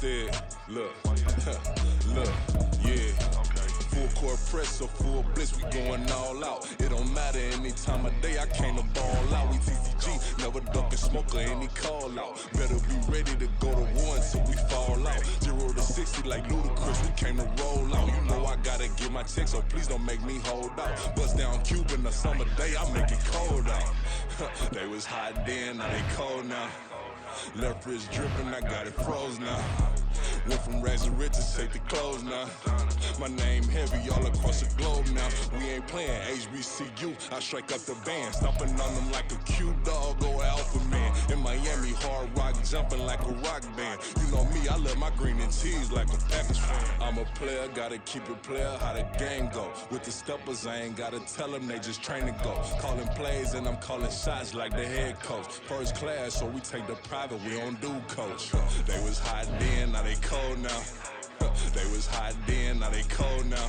instead. Look, look, yeah. Full court press or full blitz, we going all out. It don't matter any time of day, I came to ball out. We TCG, never ducking smoke or any call out. Better be ready to go to war until we fall out. 0 to 60 like Ludacris, we came to roll out. You know I gotta get my check, so please don't make me hold out. Bust down Cuban a summer day, I make it cold out. They was hot then, now they cold now. Left wrist dripping, I got it froze now. Went from rags to riches, take the clothes now. My name heavy all across the globe now. We ain't playing HBCU, I strike up the band. Stomping on them like a cute dog, go alpha man. In Miami, hard rock jumping like a rock band. You know me, I love my green and cheese like a Packers fan. I'm a player, gotta keep it player, how the game go. With the steppers, I ain't gotta tell them, they just train to go. Calling plays and I'm calling shots like the head coach. First class, so we take the private, we don't do coach. They was hot then, now they cold now. They was hot then, now they cold now.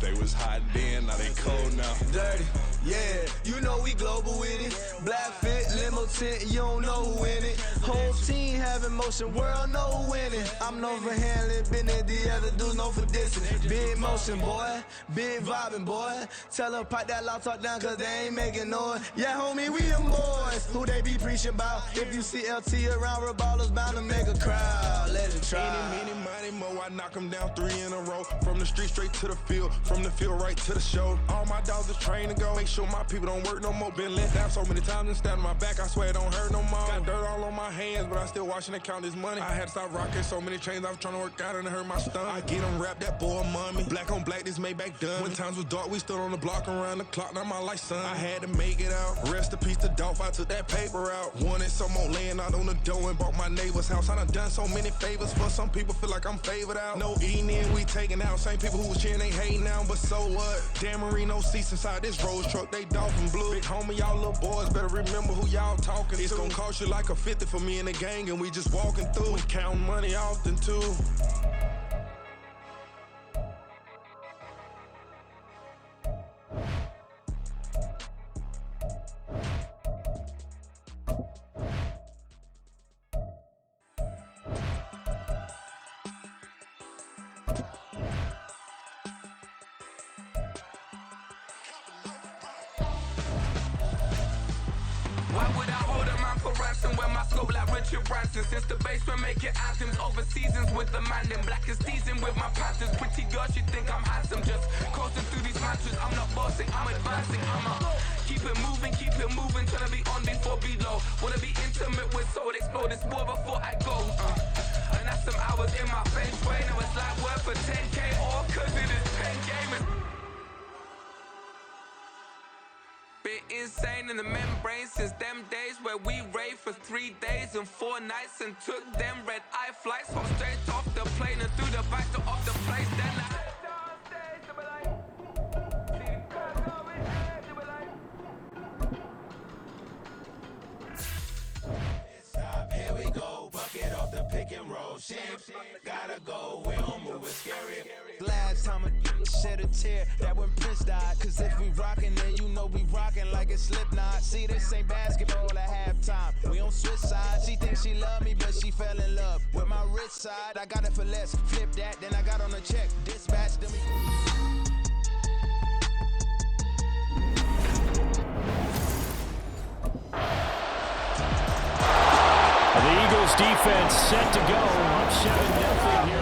They was hot then, now they cold now. Dirty, yeah, you know we global with it. Black fit, limo tint, you don't know who in it. Whole team having motion, world know who winning. I'm known for handling business, the other dudes known for dissing. Big motion, boy, big vibing, boy. Tell them pipe that loud talk down, cause they ain't making noise. Yeah, homie, we them boys, who they be preaching about. If you see LT around, ballers bound to make a crowd. Let it try. Eeny, meeny, miny, mo, I knock them down 3 in a row. From the street straight to the field, from the field right to the show. All my dogs are trained to go. Make sure my people don't work no more. Been let down so many times and stabbed my back. I swear it don't hurt no more. Got dirt all on my hands, but I still watching and count this money. I had to stop rocking so many chains. I was trying to work out and it hurt my stomach. I get them rap that boy mommy. Black on black, this Maybach done. When times was dark, we stood on the block around the clock. Now my life, son. I had to make it out. Rest in peace to Dolph. I took that paper out. Wanted some more laying out on the dough and bought my neighbor's house. I done so many favors for some people. Feel like I'm favored out. No eating in, we taking out. Same people who was cheering, they hating now, but so what? Dan Marino seats inside this Rolls truck, they dolphin blue. Big homie, y'all little boys better remember who y'all talking to. It's gonna cost you like a 50 for me and the gang, and we just walking through. We counting money often too. Why would I hold a man for ransom when my scope like Richard Branson? Since the basement making anthems over seasons with the man in black is teasing with my panthers. Pretty girl, she think I'm handsome. Just coasting through these mantras. I'm not bossing, I'm advancing. I'ma keep it moving, trying to be on before below. Wanna be intimate with soul, explore this war before I go. And that's some hours in my feng shui. Now it's like work for 10K, all cause it is 10 gamers. Been insane in the membrane since them days where we raved for 3 days and 4 nights and took them red-eye flights home straight off the plane and through the back door of the place. Then I stop, here we go. Bucket off the pick and roll. Shit, gotta go. We don't move, it's scary. Last time a shed a tear, that when Prince died. Cause if we rockin', then you know we rockin' like a Slipknot. See, this ain't basketball at halftime. We don't switch sides. She thinks she love me, but she fell in love with my rich side. I got it for less. Flip that, then I got on a check. Dispatch them. The Eagles defense set to go. Up 7-0 here.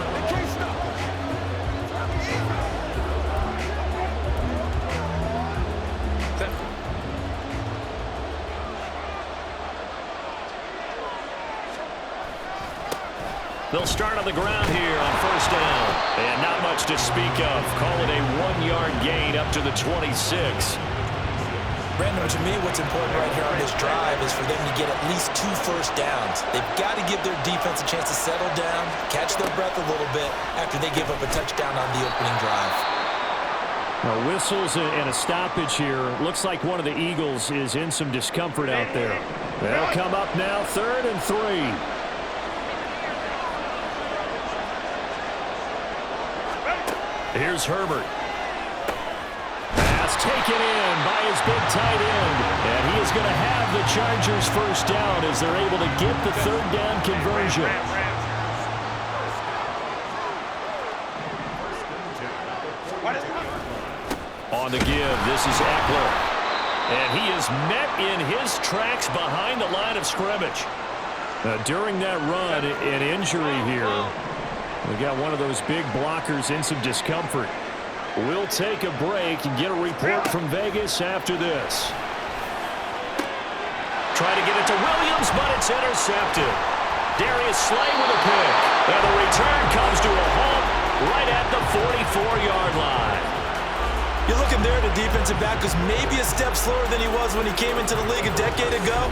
They'll start on the ground here on first down. And not much to speak of. Call it a 1-yard gain up to the 26. Brandon, to me, what's important right here on this drive is for them to get at least 2 first downs. They've got to give their defense a chance to settle down, catch their breath a little bit after they give up a touchdown on the opening drive. Now, whistles and a stoppage here. Looks like one of the Eagles is in some discomfort out there. They'll come up now, 3rd and 3. Here's Herbert. Pass It's taken in by his big tight end. And he is going to have the Chargers first down as they're able to get the third down conversion. On the give, this is Eckler. And he is met in his tracks behind the line of scrimmage. During that run, an injury here. We got one of those big blockers in some discomfort. We'll take a break and get a report from Vegas after this. Try to get it to Williams, but it's intercepted. Darius Slay with a pick. And the return comes to a halt right at the 44-yard line. You're looking there at the defensive back who's maybe a step slower than he was when he came into the league a decade ago.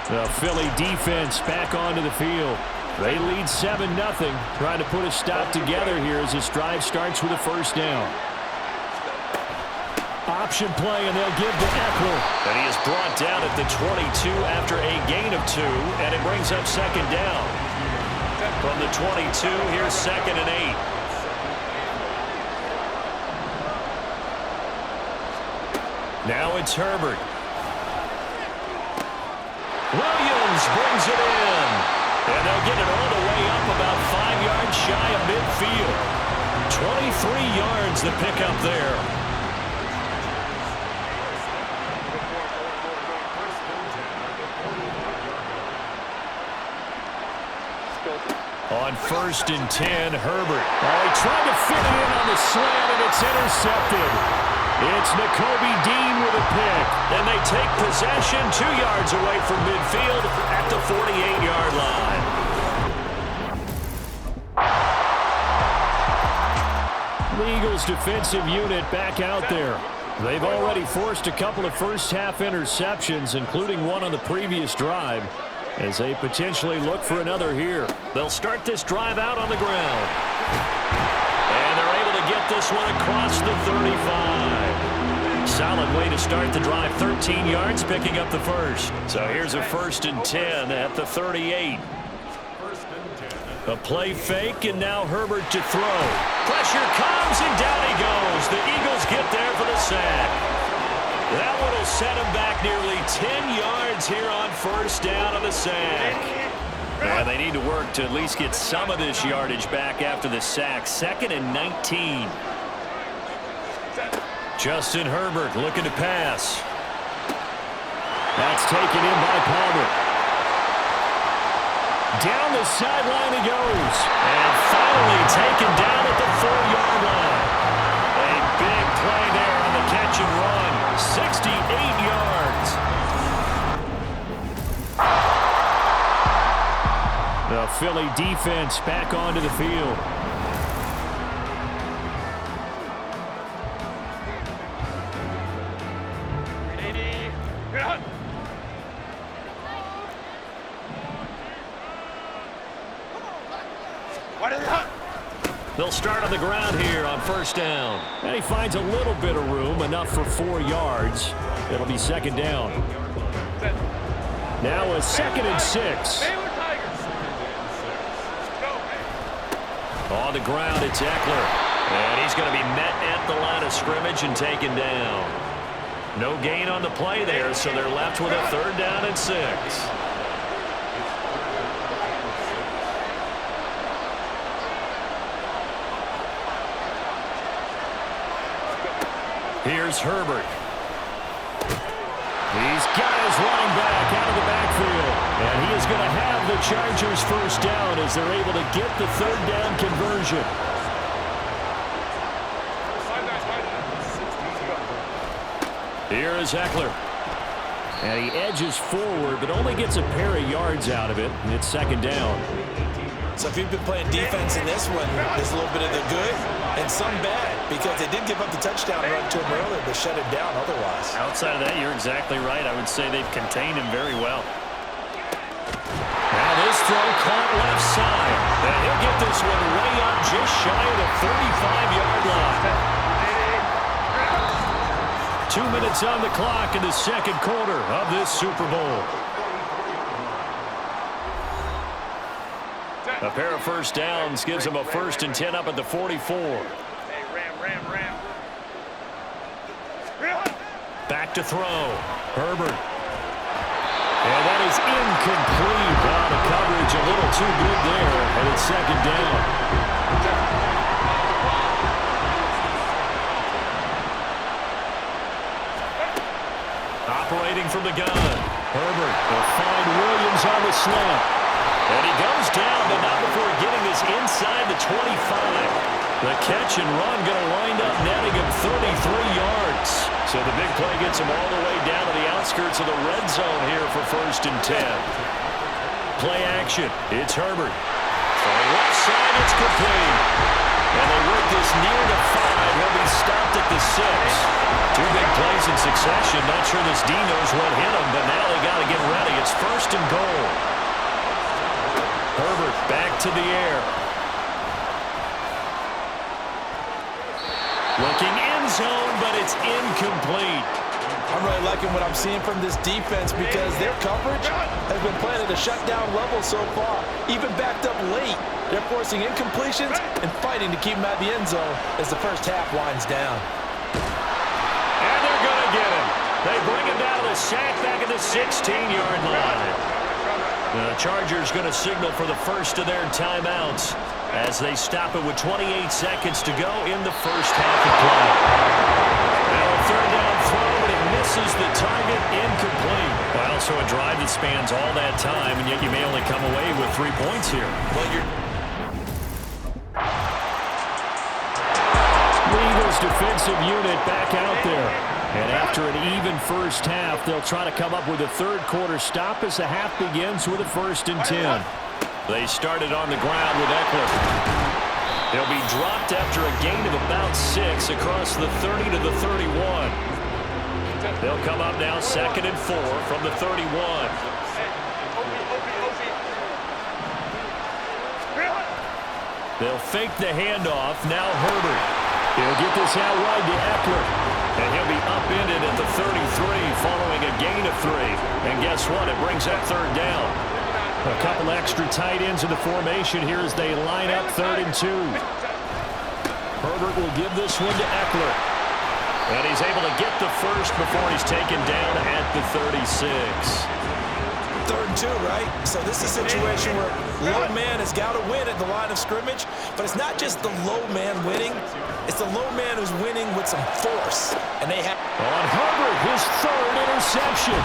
The Philly defense back onto the field. They lead 7-0. Trying to put a stop together here as this drive starts with a first down. Option play, and they'll give to Eckler. And he is brought down at the 22 after a gain of 2, and it brings up second down. From the 22, here's 2nd and 8. Now it's Herbert. Williams brings it in. And they'll get it all the way up about 5 yards shy of midfield. 23 yards to pick up there. On 1st and 10, Herbert. Oh, he tried to fit it in on the slant, and it's intercepted. It's Nakobe Dean with a pick, and they take possession 2 yards away from midfield at the 48-yard line. The Eagles defensive unit back out there. They've already forced a couple of first-half interceptions, including one on the previous drive, as they potentially look for another here. They'll start this drive out on the ground. And they're able to get this one across the 35. Solid way to start the drive. 13 yards, picking up the first. So here's a 1st and 10 at the 38. A play fake, and now Herbert to throw. Pressure comes, and down he goes. The Eagles get there for the sack. That one will set him back nearly 10 yards here on first down on the sack. And they need to work to at least get some of this yardage back after the sack. 2nd and 19. Justin Herbert looking to pass. That's taken in by Palmer. Down the sideline he goes. And finally taken down at the 4-yard line. A big play there on the catch and run. 68 yards. The Philly defense back onto the field. They'll start on the ground here on first down. And he finds a little bit of room, enough for 4 yards. It'll be second down. Now a 2nd and 6. On the ground, it's Eckler. And he's going to be met at the line of scrimmage and taken down. No gain on the play there, so they're left with a 3rd down and 6. Here's Herbert. He's got his running back out of the backfield. And he is going to have the Chargers first down as they're able to get the 3rd down conversion. Here is Eckler. And he edges forward, but only gets a pair of yards out of it. And it's second down. So if you've been playing defense in this one, there's a little bit of the good and some bad, because they did give up the touchdown run to him earlier, but shut him down otherwise. Outside of that, you're exactly right. I would say they've contained him very well. Now this throw caught left side. And he'll get this one way up just shy of the 35-yard line. 2 minutes on the clock in the second quarter of this Super Bowl. A pair of first downs gives them a 1st and 10 up at the 44. back to throw. Herbert. And that is incomplete. Wow, the coverage a little too good there, and it's second down. Operating from the gun. Herbert will find Williams on the slant. And he goes down, but not before getting this inside the 25. The catch and run going to wind up netting him 33 yards. So the big play gets him all the way down to the outskirts of the red zone here for 1st and 10. Play action. It's Herbert. From the left side, it's complete. And they work this near the 5. He'll be stopped at the 6. 2 big plays in succession. Not sure this D knows what hit him, but now they got to get ready. It's 1st and goal. Herbert back to the air. Looking end zone, but it's incomplete. I'm really liking what I'm seeing from this defense because their coverage has been playing at a shutdown level so far. Even backed up late, they're forcing incompletions and fighting to keep them out of the end zone as the first half winds down. And they're going to get him. They bring him down to the sack back at the 16-yard line. The Chargers going to signal for the first of their timeouts as they stop it with 28 seconds to go in the first half of play. Now a 3rd down throw, but it misses the target, incomplete. Well, so a drive that spans all that time, and yet you may only come away with 3 points here. Well, The Eagles defensive unit back out there. And after an even first half, they'll try to come up with a 3rd quarter stop as the half begins with a 1st and 10. They started on the ground with Eckler. He'll be dropped after a gain of about 6 across the 30 to the 31. They'll come up now 2nd and 4 from the 31. They'll fake the handoff. Now Herbert. He'll get this out wide to Eckler. And he'll be upended at the 33 following a gain of 3. And guess what? It brings up 3rd down. A couple extra tight ends in the formation here as they line up 3rd and 2. Herbert will give this one to Eckler. And he's able to get the first before he's taken down at the 36. 3rd and 2, right? So this is a situation where low man has got to win at the line of scrimmage, but it's not just the low man winning. It's the low man who's winning with some force. And they have... On Herbert, his 3rd interception.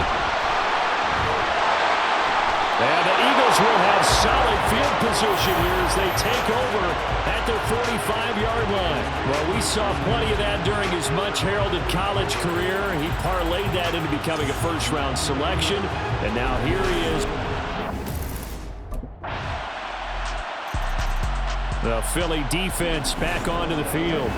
And the Eagles will have solid field position here as they take over at their 45-yard line. Well, we saw plenty of that during his much-heralded college career. He parlayed that into becoming a first-round selection, and now here he is. The Philly defense back onto the field.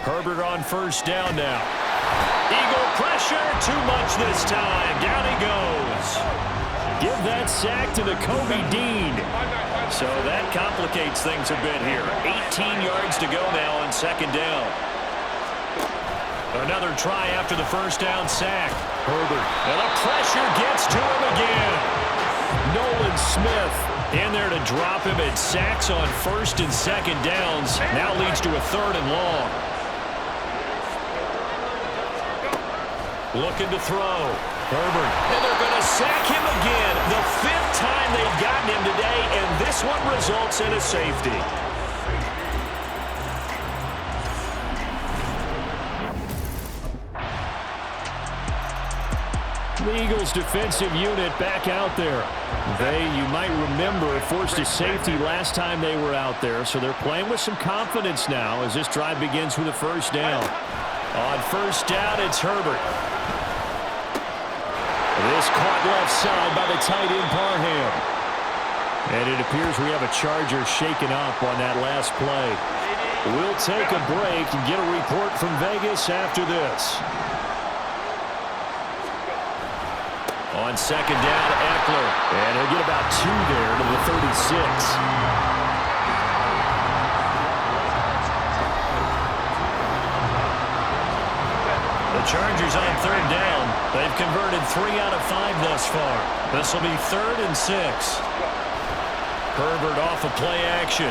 Herbert on 1st down now. Eagle pressure, too much this time. Down he goes. Give that sack to the Kobe Dean. So that complicates things a bit here. 18 yards to go now on 2nd down. Another try after the 1st down sack. Herbert. And the pressure gets to him again. Nolan Smith in there to drop him at sacks on 1st and 2nd downs. Now leads to a 3rd and long. Looking to throw. Herbert. And they're going to sack him again. The 5th time they've gotten him today, and this one results in a safety. The Eagles defensive unit back out there. They, you might remember, forced a safety last time they were out there, so they're playing with some confidence now as this drive begins with a 1st down. On 1st down, it's Herbert. This caught left side by the tight end Parham. And it appears we have a Charger shaken up on that last play. We'll take a break and get a report from Vegas after this. On 2nd down, Eckler. And he'll get about 2 there to the 36. The Chargers on 3rd down. They've converted 3 out of 5 thus far. This will be 3rd and 6. Herbert off of play action.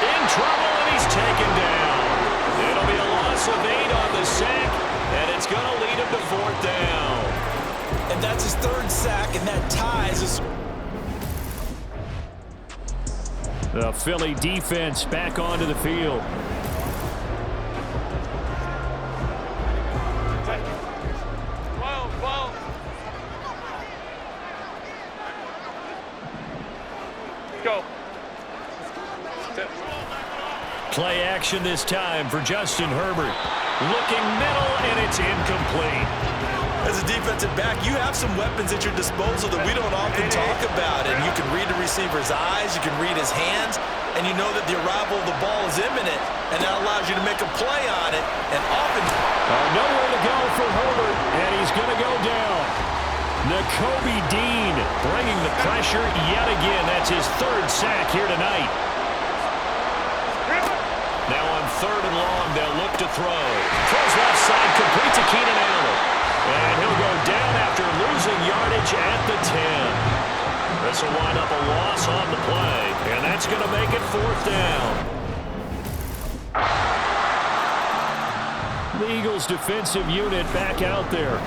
In trouble, and he's taken down. It'll be a loss of 8 on the sack, and it's going to lead him to 4th down. And that's his 3rd sack, and that ties his... The Philly defense back onto the field. Go. Play action this time for Justin Herbert. Looking middle, and it's incomplete. As a defensive back, you have some weapons at your disposal that we don't often talk about. And you can read the receiver's eyes, you can read his hands, and you know that the arrival of the ball is imminent, and that allows you to make a play on it. And often... nowhere to go for Herbert, and he's going to go down. Nakobe Dean bringing the pressure yet again. That's his 3rd sack here tonight. Now on 3rd and long, they'll look to throw. Throws left side, complete to Keenan Allen. And he'll go down after losing yardage at the 10. This will wind up a loss on the play, and that's going to make it 4th down. The Eagles defensive unit back out there.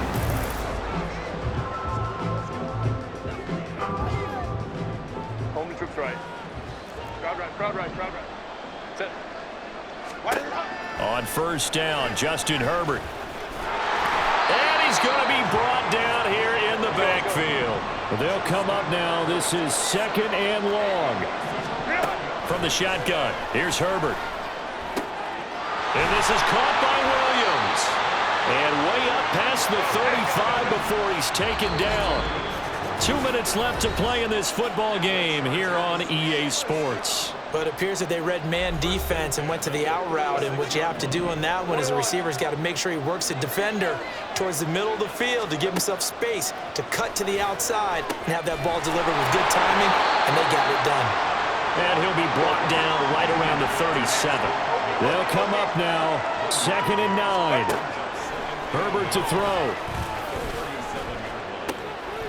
Home troops right. Crowd right, crowd right, crowd right. That's it. On 1st down, Justin Herbert. And he's going to be brought down here in the backfield. They'll come up now. This is 2nd and long. From the shotgun, here's Herbert. And this is caught by Williams. And way up past the 35 before he's taken down. 2 minutes left to play in this football game here on EA Sports. But it appears that they read man defense and went to the out route, and what you have to do on that one is the receiver's got to make sure he works the defender towards the middle of the field to give himself space to cut to the outside and have that ball delivered with good timing, and they got it done. And he'll be brought down right around the 37. They'll come up now, 2nd and 9. Herbert to throw.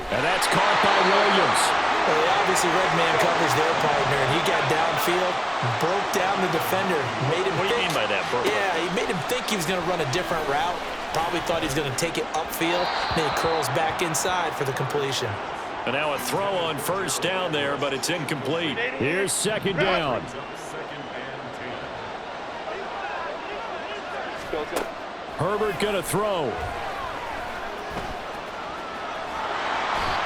And that's caught by Williams. Well, they obviously red man covers their partner, and he got downfield, broke down the defender, made him What do you mean by that, Burke? Yeah, he made him think he was going to run a different route. Probably thought he was going to take it upfield, then he curls back inside for the completion. And now a throw on 1st down there, but it's incomplete. Here's 2nd down. Herbert going to throw.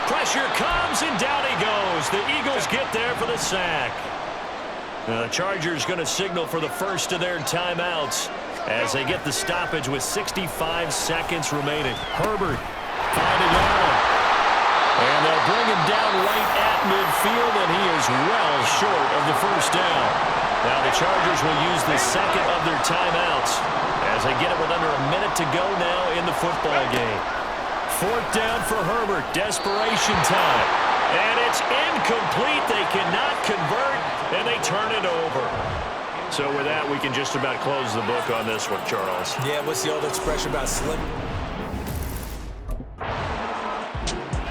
Pressure comes, and down he goes. The Eagles get there for the sack. The Chargers going to signal for the first of their timeouts as they get the stoppage with 65 seconds remaining. Herbert finding Allen. And they'll bring him down right at midfield, and he is well short of the 1st down. Now the Chargers will use the 2nd of their timeouts as they get it with under a minute to go now in the football game. 4th down for Herbert. Desperation time. And it's incomplete. They cannot convert, and they turn it over. So with that, we can just about close the book on this one, Charles. Yeah, what's the old expression about slim?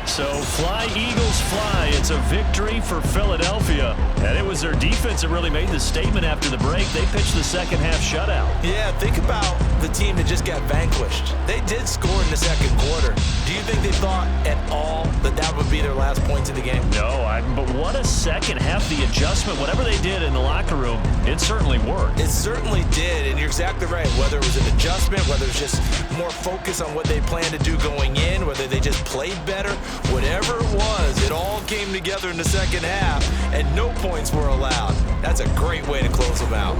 So fly, Eagles, fly. It's a victory for Philadelphia. And it was their defense that really made the statement after the break. They pitched the second half shutout. Yeah, think about the team that just got vanquished. They did score in the 2nd quarter. Do you think they thought at all that that would be their last points of the game? No, but what a second half. The adjustment, whatever they did in the locker room, it certainly worked. It certainly did, and you're exactly right. Whether it was an adjustment, whether it was just more focus on what they planned to do going in, whether they just played better, whatever it was, it all came together in the 2nd half, and no points were allowed. That's a great way to close them out.